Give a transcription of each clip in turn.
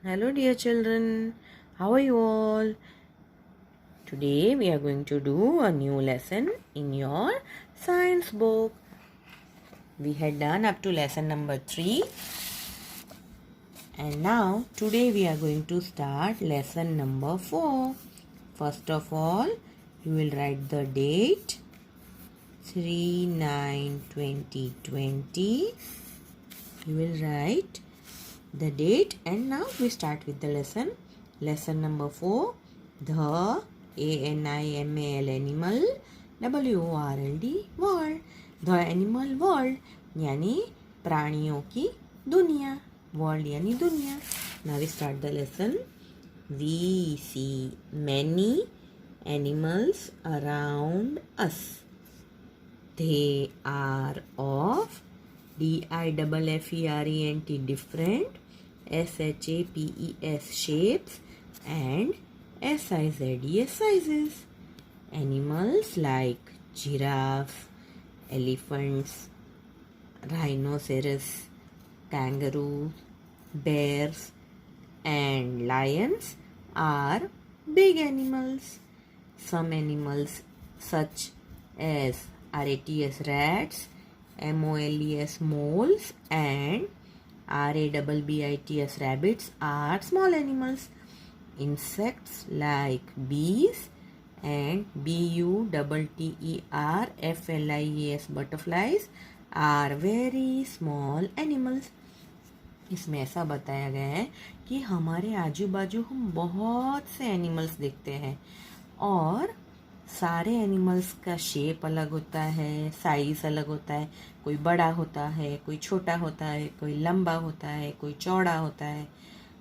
Hello, dear children. How are you all? Today we are going to do a new lesson in your science book. We had done up to lesson number 3, and now today we are going to start lesson number 4. First of all, you will write the date 3/9/2020. You will write the date, and now we start with the lesson. Lesson number 4, the ANIMAL animal WORLD world. The animal world यानी प्राणियों की दुनिया. World यानी दुनिया. Now we start the lesson. We see many animals around us. They are of DIFFERENT different, SHAPES shapes, and SIZES sizes. Animals like giraffe, elephants, rhinoceros, kangaroo, bears, and lions are big animals. Some animals such as RATS rats, MOLES moles, and RABBITS rabbits are small animals. Insects like bees and BUTTERFLIES butterflies are very small animals. इसमें ऐसा बताया गया है कि हमारे आजू बाजू हम बहुत से एनिमल्स देखते हैं और सारे एनिमल्स का शेप अलग होता है, साइज अलग होता है. कोई बड़ा होता है, कोई छोटा होता है, कोई लंबा होता है, कोई चौड़ा होता है.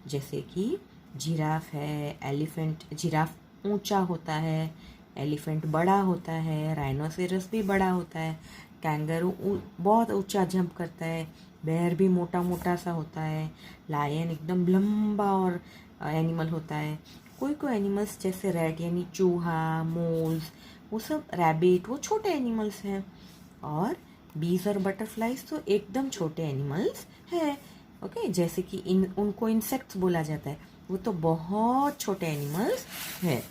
जैसे कि जिराफ है, एलिफेंट. जिराफ ऊंचा होता है, एलिफेंट बड़ा होता है, राइनोसेरस भी बड़ा होता है, कैंगरू बहुत ऊंचा जंप करता है, बेयर भी मोटा मोटा सा होता है, लायन एकदम लंबा और एनिमल होता है. कोई कोई एनिमल्स जैसे रैट यानी चूहा, मोल्स, वो सब रैबिट, वो छोटे एनिमल्स हैं. और बीज और बटरफ्लाइज तो एकदम छोटे एनिमल्स हैं. ओके, जैसे कि उनको इंसेक्ट्स बोला जाता है, वो तो बहुत छोटे एनिमल्स हैं.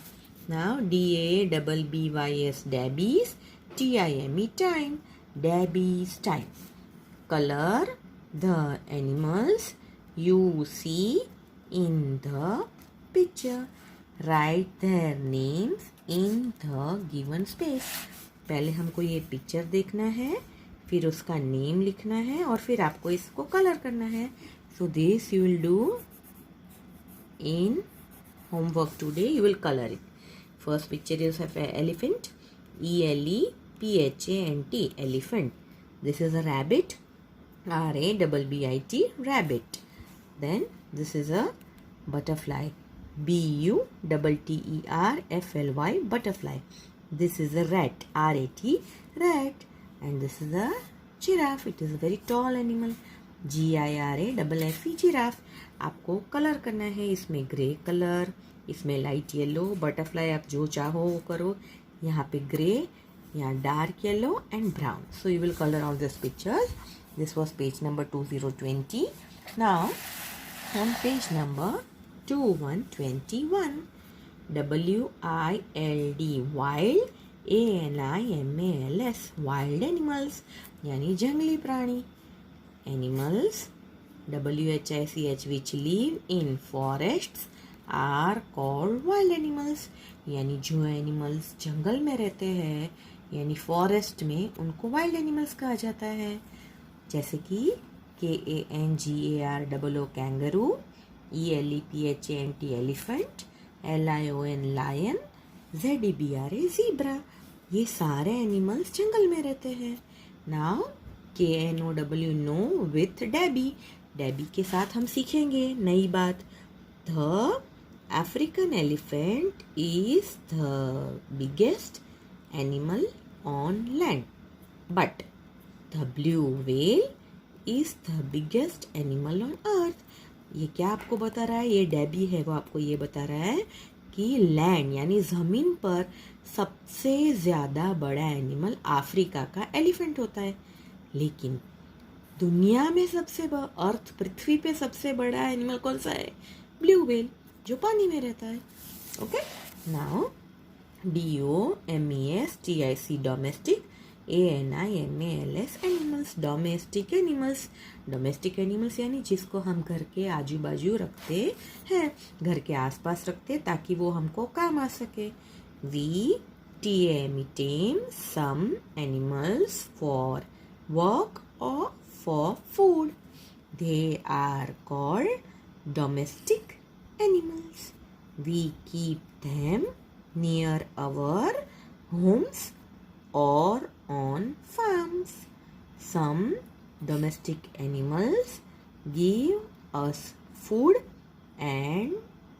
Now DABBYS Dabby's, TIME time, Dabby's time. Color the animals you see in the picture. Write their names in the given space. पहले हमको ये पिक्चर देखना है, फिर उसका नेम लिखना है और फिर आपको इसको कलर करना है. So this you will do in homework today. You will color it. First picture is of an elephant, ELEPHANT, elephant. This is a rabbit, RABBIT, rabbit. Then this is a butterfly, BUTTERFLY, butterfly. This is a rat, RAT, rat. And this is a giraffe. It is a very tall animal, GIRAFFE, giraffe. आपको colour करना है. इसमें grey colour, इसमें light yellow. Butterfly आप जो चाहो वो करो. यहाँ पे ग्रे, यहाँ dark yellow and brown. So you will colour all this pictures. This was page number 2020. Now, on page number 2121, WILD, wild, ANIMALS, wild animals, यानी जंगली प्राणी. Animals, WHICH, which live in forests are called wild animals. यानी जो animals जंगल में रहते हैं यानी फॉरेस्ट में, उनको वाइल्ड एनिमल्स कहा जाता है. जैसे कि KANGAROO kangaroo, ELEPHANT elephant, LION lion, ZEBRA zebra. ये सारे एनिमल्स जंगल में रहते हैं. Now KNOW know with Dabby. Dabby के साथ हम सीखेंगे नई बात. The African elephant is the biggest animal on land, but The blue whale is the biggest animal on earth. ये क्या आपको बता रहा है? ये डैबी है, वो आपको ये बता रहा है कि लैंड यानी ज़मीन पर सबसे ज़्यादा बड़ा एनिमल अफ्रीका का एलिफेंट होता है. लेकिन दुनिया में सबसे अर्थ पृथ्वी पे सबसे बड़ा एनिमल कौन सा है? ब्लू व्हेल जो पानी में रहता है। Okay, now DOMESTIC domestic, ANIMALS animals, domestic animals. Domestic animals यानी जिसको हम घर के आजू बाजू रखते हैं, घर के आसपास रखते ताकि वो हमको काम आ सके। we tame some animals for work or for food. They are called domestic animals. We keep them near our homes or on farms. Some domestic animals give us food and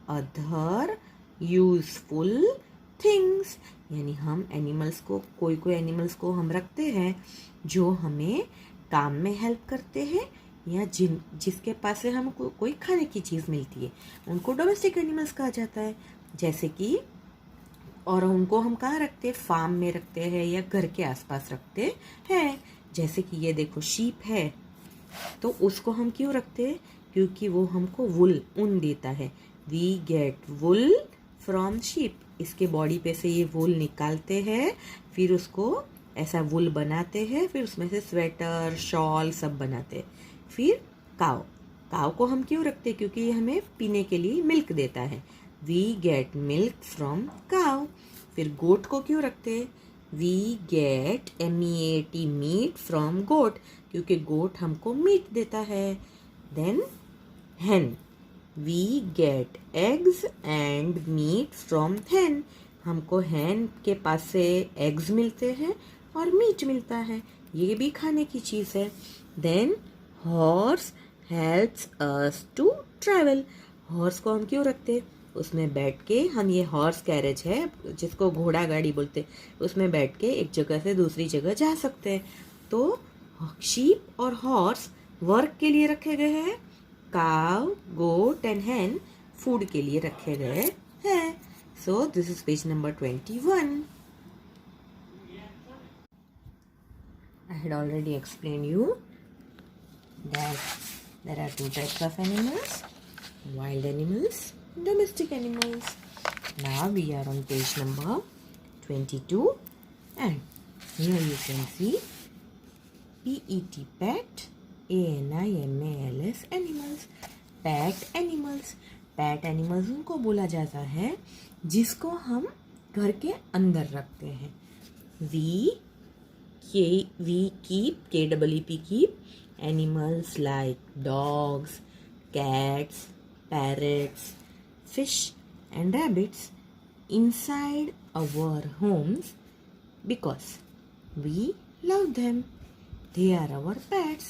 other useful things. यानी हम animals को, कोई animals को हम रखते हैं जो हमें काम में हेल्प करते हैं, या जिसके पास से हमको कोई खाने की चीज़ मिलती है, उनको डोमेस्टिक एनिमल्स कहा जाता है। जैसे कि, और उनको हम कहाँ रखते हैं, फार्म में रखते हैं या घर के आसपास रखते हैं। जैसे कि ये देखो शीप है, तो उसको हम क्यों रखते हैं, क्योंकि वो हमको वुल, ऊन देता है। We get wool from sheep. इसके बॉडी पे से ये वुल निकालते हैं, फिर उसको ऐसा वुल बनाते हैं, फिर उसमें से स्वेटर, शॉल सब बनाते हैं। फिर काव को हम क्यों रखते हैं, क्योंकि ये हमें पीने के लिए मिल्क देता है। वी गेट मिल्क फ्रॉम काव। फिर गोट को क्यों रखते हैं, we get MEAT meat from goat, क्योंकि गोट हमको मीट देता है। Then hen, we get eggs and meat from hen. हमको hen के पास से eggs मिलते हैं और मीट मिलता है, ये भी खाने की चीज़ है। Then horse helps us to travel. Horse को हम क्यों रखते हैं, उसमें बैठ के हम, ये हॉर्स कैरेज है जिसको घोड़ा गाड़ी बोलते, उसमें बैठ के एक जगह से दूसरी जगह जा सकते हैं। तो शीप और हॉर्स वर्क के लिए रखे गए हैं, काव, गोट एंड hen फूड के लिए रखे गए हैं। So this is page number 21. I had already explained you that there are two types of animals: wild animals, domestic animals. Now we are on page number 22, and here you can see PET, pet, ANIMALS animals. PAT animals, PAT animals उनको बोला जाता है जिसको हम घर के अंदर रखते हैं। We keep, KEEP, keep animals like dogs, cats, parrots, fish and rabbits inside our homes because we love them. They are our pets.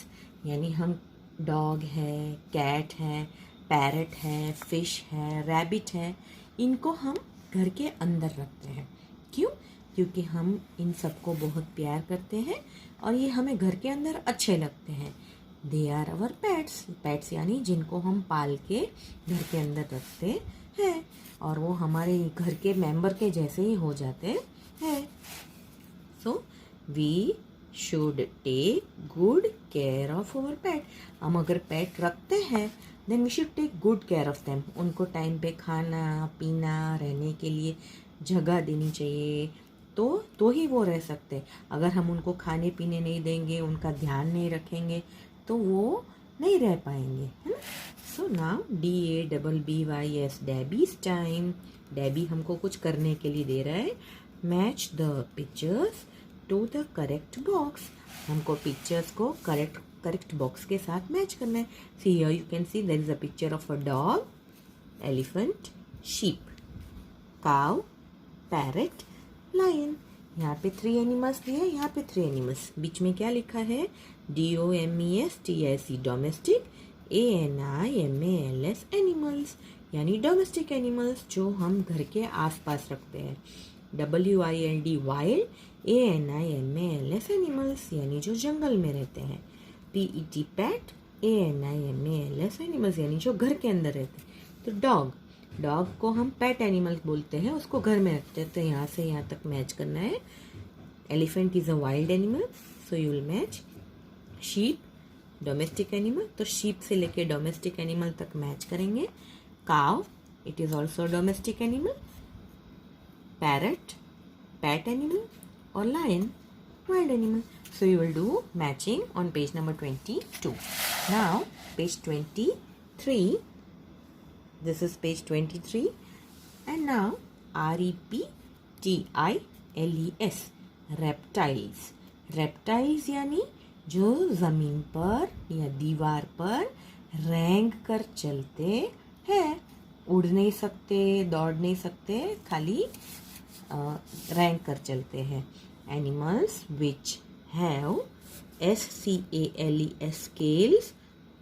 यानी हम डॉग है, कैट है, पैरट है, फिश है, रैबिट है, इनको हम घर के अंदर रखते हैं। क्यों? क्योंकि हम इन सबको बहुत प्यार करते हैं और ये हमें घर के अंदर अच्छे लगते हैं। They are our pets. Pets यानी जिनको हम पाल के घर के अंदर रखते हैं और वो हमारे घर के मेंबर के जैसे ही हो जाते हैं। So we should take good care of our pet. हम अगर पेट रखते हैं then we should take good care of them. उनको टाइम पे खाना पीना, रहने के लिए जगह देनी चाहिए, तो ही वो रह सकते। अगर हम उनको खाने पीने नहीं देंगे, उनका ध्यान नहीं रखेंगे, तो वो नहीं रह पाएंगे, है ना। So now DABBYS, Dabby's time. Dabby हमको कुछ करने के लिए दे रहा है। Match the pictures to the correct box. हमको पिक्चर्स को करेक्ट बॉक्स के साथ मैच करना है। See here you can see there is a picture of a dog, elephant, sheep, cow, parrot, lion. यहाँ पे 3 एनिमल्स दिए, यहाँ पे 3 एनिमल्स। बीच में क्या लिखा है? DOMESTIC डोमेस्टिक, ANIMALS एनिमल्स यानी डोमेस्टिक एनिमल्स जो हम घर के आसपास रखते हैं। WILD वाइल्ड, ANIMALS एनिमल्स यानी जो जंगल में रहते हैं। PET पैट, ANIMALS एनिमल्स यानी जो घर के अंदर रहते हैं। तो डॉग को हम पेट एनिमल बोलते हैं, उसको घर में रखते हैं। तो यहाँ से यहाँ तक मैच करना है। Elephant is a wild animal, so you will match. Sheep domestic animal, तो शीप से लेके डोमेस्टिक एनिमल तक मैच करेंगे। cow, it is also a domestic animal. Parrot, pet animal, or lion, wild animal. So you will do matching on page number 22. Now page 23. This is page 23. And now reptiles, reptiles. Reptiles यानी जो ज़मीन पर या दीवार पर रेंग कर चलते हैं, उड़ नहीं सकते, दौड़ नहीं सकते, खाली रेंग कर चलते हैं. Animals which have SCALES scales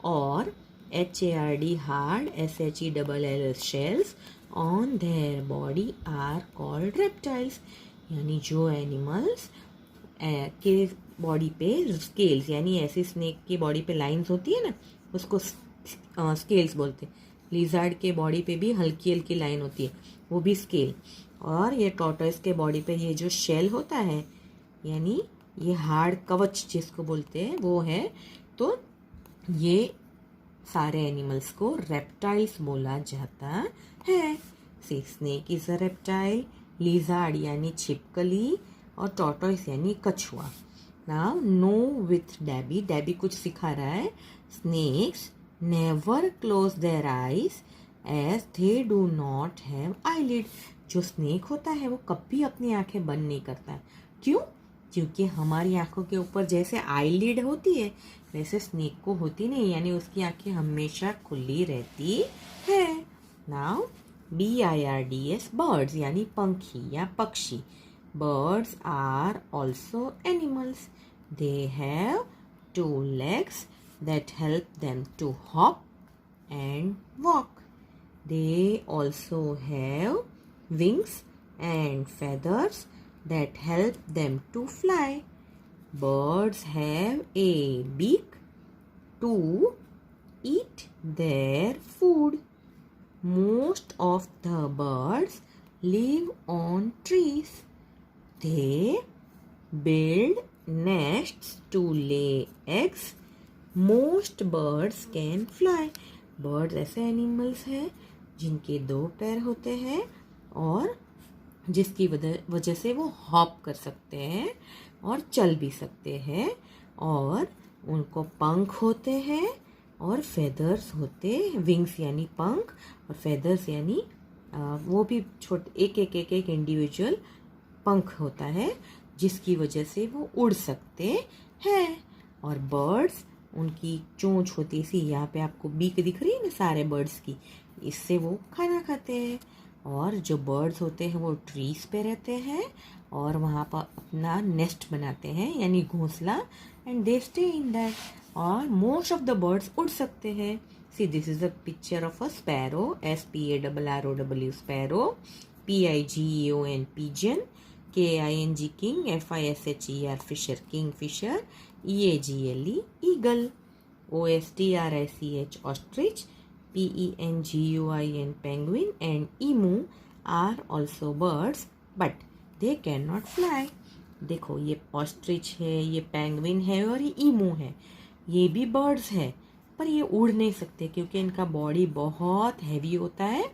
और HARD hard SHELLS shells on their body are called reptiles. यानी जो एनिमल्स के बॉडी पे स्केल्स यानी ऐसे स्नेक की बॉडी पे लाइंस होती है ना, उसको स्केल्स बोलते हैं. लिजार्ड के बॉडी पे भी हल्की हल्की लाइन होती है, वो भी स्केल. और ये टॉर्टोइस के बॉडी पे ये जो शेल होता है यानी ये हार्ड कवच जिसको बोलते हैं वो है. तो ये सारे एनिमल्स को रेप्टाइल्स बोला जाता है. See snake is a reptile, lizard यानी छिपकली और टॉर्टोइस यानी कछुआ. Now know with Dabby. Dabby कुछ सिखा रहा है. Snakes never close their eyes as they do not have eyelid. जो स्नेक होता है वो कभी अपनी आंखें बंद नहीं करता है. क्यों? क्योंकि हमारी आंखों के ऊपर जैसे आईलिड होती है वैसे स्नेक को होती नहीं, यानी उसकी आंखें हमेशा खुली रहती है. नाउ BIRDS बर्ड्स यानी पंखी या पक्षी. Birds are also animals. They have 2 legs that help them to hop and walk. They also have wings and feathers that help them to fly. Birds have a beak to eat their food. Most of the birds live on trees. They build nests to lay eggs. Most birds can fly. Birds ऐसे animals हैं जिनके 2 पैर होते हैं और जिसकी वजह से वो हॉप कर सकते हैं और चल भी सकते हैं. और उनको पंख होते हैं और फेदर्स होते हैं. विंग्स यानी पंख और फेदर्स यानी वो भी छोटे एक इंडिविजुअल पंख होता है जिसकी वजह से वो उड़ सकते हैं. और बर्ड्स उनकी चोंच होती है, सी यहाँ पे आपको बीक दिख रही है ना सारे बर्ड्स की, इससे वो खाना खाते हैं. और जो बर्ड्स होते हैं वो ट्रीज पे रहते हैं और वहाँ पर अपना नेस्ट बनाते हैं यानी घोंसला. And they stay in that. और मोस्ट ऑफ द बर्ड्स उड़ सकते हैं. See this is a picture of a sparrow. SPARROW sparrow. PIGEON pigeon. KING king. FISHER fisher king fisher. EAGLE eagle. OSTRICH ostrich. PENGUIN penguin and emu are also birds but they cannot fly. देखो ये ostrich है, ये penguin है और ये ईमू है. ये भी बर्ड्स है पर ये उड़ नहीं सकते क्योंकि इनका बॉडी बहुत हैवी होता है,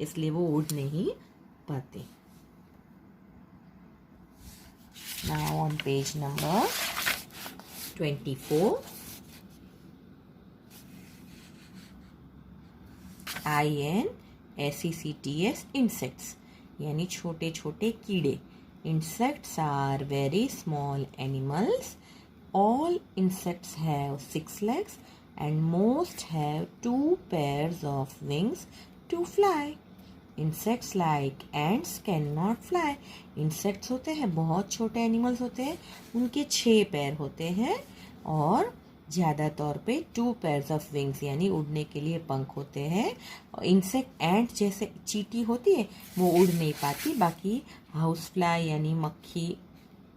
इसलिए वो उड़ नहीं पाते. Now on page number 24. INSECTS insects यानी छोटे छोटे कीड़े. Insects are very small animals. All insects have 6 legs and most have 2 pairs of wings to fly. Insects like ants cannot fly. Insects होते हैं बहुत छोटे एनिमल्स होते हैं, उनके 6 पैर होते हैं और ज़्यादा तौर पे 2 pairs ऑफ विंग्स यानी उड़ने के लिए पंख होते हैं. और इंसेक्ट एंट जैसे चींटी होती है वो उड़ नहीं पाती. बाकी हाउस फ्लाई यानी मक्खी,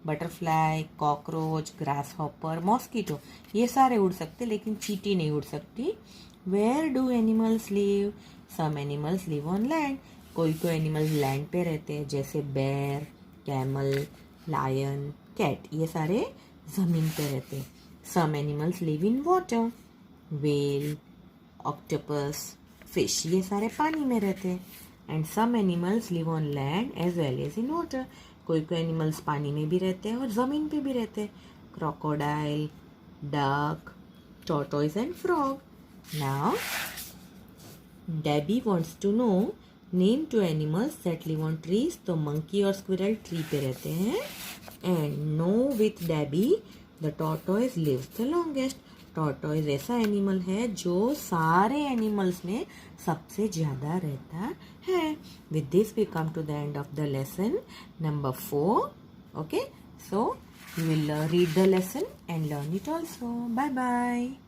butterfly, cockroach, grasshopper, mosquito ये सारे उड़ सकते लेकिन चींटी नहीं उड़ सकती. Where do animals live? Some animals live on land. कोई एनिमल्स लैंड पे रहते हैं जैसे बेर, कैमल, लायन, कैट, ये सारे ज़मीन पे रहते हैं. Some animals live in water. Whale, octopus, fish, ये सारे पानी में रहते हैं। And some animals live on land as well as in water, कोई कोई एनिमल्स पानी में भी रहते हैं और ज़मीन पे भी रहते हैं। Crocodile, duck, tortoise and frog. Now, Debbie wants to know name two animals that live on trees. तो monkey और squirrel tree पे रहते हैं. And no with Debbie, the tortoise lives the longest. Tortoise ऐसा एनिमल है जो सारे animals में सबसे ज़्यादा रहता है. With this we come to the end of the lesson number 4. Okay, so you will read the lesson and learn it also. Bye bye.